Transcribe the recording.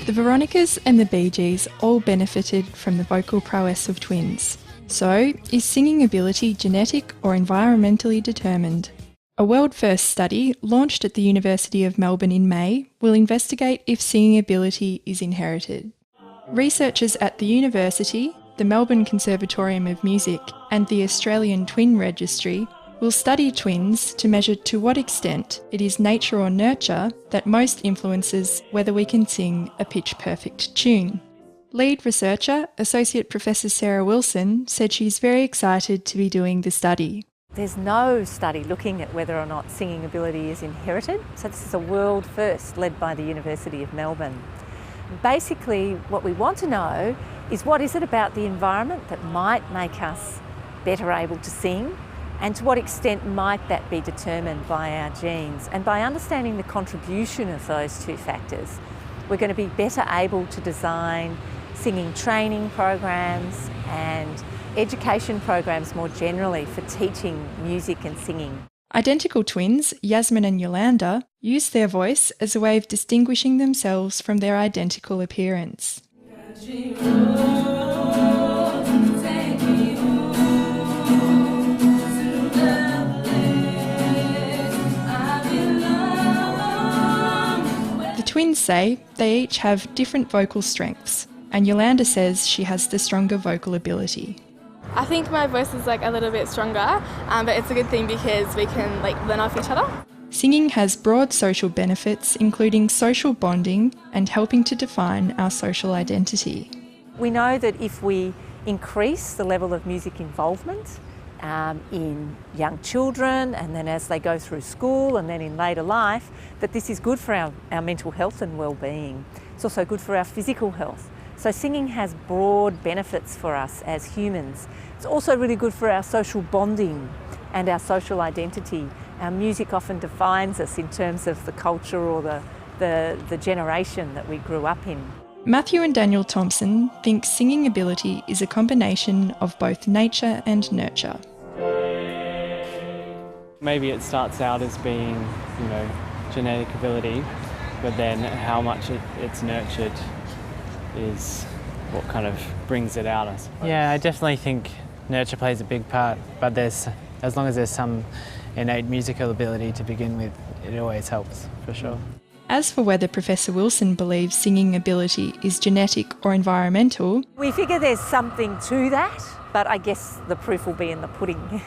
The Veronicas and the Bee Gees all benefited from the vocal prowess of twins. So, is singing ability genetic or environmentally determined? A world-first study, launched at the University of Melbourne in May, will investigate if singing ability is inherited. Researchers at the university, the Melbourne Conservatorium of Music and the Australian Twin Registry will study twins to measure to what extent it is nature or nurture that most influences whether we can sing a pitch-perfect tune. Lead researcher, Associate Professor Sarah Wilson, said she's very excited to be doing the study. There's no study looking at whether or not singing ability is inherited, so this is a world first led by the University of Melbourne. Basically, what we want to know is what is it about the environment that might make us better able to sing, and to what extent might that be determined by our genes. And by understanding the contribution of those two factors, we're going to be better able to design singing training programs and education programs more generally for teaching music and singing. Identical twins, Yasmin and Yolanda, use their voice as a way of distinguishing themselves from their identical appearance. The twins say they each have different vocal strengths, and Yolanda says she has the stronger vocal ability. I think my voice is a little bit stronger, but it's a good thing because we can learn off each other. Singing has broad social benefits, including social bonding and helping to define our social identity. We know that if we increase the level of music involvement in young children, and then as they go through school and then in later life, that this is good for our mental health and well-being. It's also good for our physical health. So singing has broad benefits for us as humans. It's also really good for our social bonding and our social identity. Our music often defines us in terms of the culture or the generation that we grew up in. Matthew and Daniel Thompson think singing ability is a combination of both nature and nurture. Maybe it starts out as being, genetic ability, but then how much it's nurtured is what kind of brings it out, I suppose. Yeah, I definitely think nurture plays a big part, but as long as there's some innate musical ability to begin with, it always helps, for sure. As for whether Professor Wilson believes singing ability is genetic or environmental, we figure there's something to that, but I guess the proof will be in the pudding.